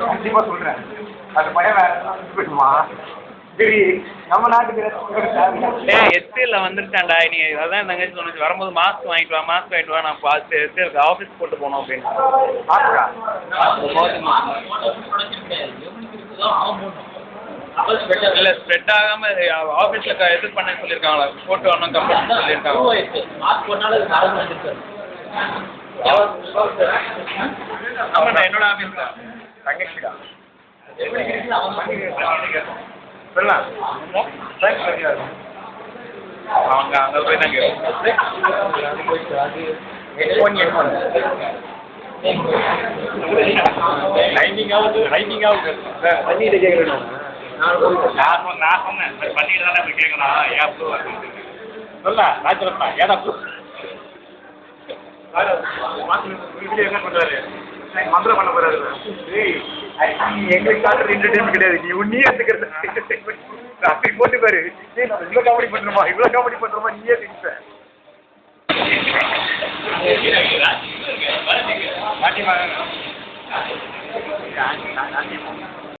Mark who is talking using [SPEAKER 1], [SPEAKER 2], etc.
[SPEAKER 1] கண்டிப்பா சொல்றேன். அது பயம் வேற போயிடுமா? சரி நம்ம நாட்டுக்கு
[SPEAKER 2] எஸ்டிஎல்ல வந்துருச்சாண்டா நீ அதான் தங்கச்சி சொன்னிச்சு வரும்போது மாஸ்க் வாங்கிட்டு வா மாஸ்க் வாங்கிட்டு வா நான் பார்த்து எஸ்டிஎலுக்கு ஆஃபீஸ் போட்டு போனோம் அப்படின்னு
[SPEAKER 1] மாஸ்கா
[SPEAKER 2] இல்லை ஸ்ப்ரெட் ஆகாமல் ஆஃபீஸில் இது பண்ண சொல்லியிருக்காங்களா போட்டு வரணும் கம்பெனி சொல்லியிருக்காங்க ஆமாண்ணா என்னோட ஆஃபீஸ் தான்
[SPEAKER 1] தங்கச்சிடா சொல்லலாம்
[SPEAKER 2] அவங்க அங்கே போய் தான்
[SPEAKER 1] பண்ணிட்டு கேட்குறேன்
[SPEAKER 2] நான் சொன்னேன் பண்ணிட்டு தானே போய் கேட்கணும் ஏன் ப்ரூவ்
[SPEAKER 1] சொல்ல ராஜரத்னா ஏடா வீடியோ என்ன பண்றாரு மந்திரம் பண்ண போறாரு எங்களுக்கு காட்டுற என்டர்டைன்மெண்ட் கிடையாது நீ உன்னியே எடுத்துக்கிறது அப்படி போட்டு பாரு இவ்வளோ காமெடி பண்றோமா நீயே திணிப்ப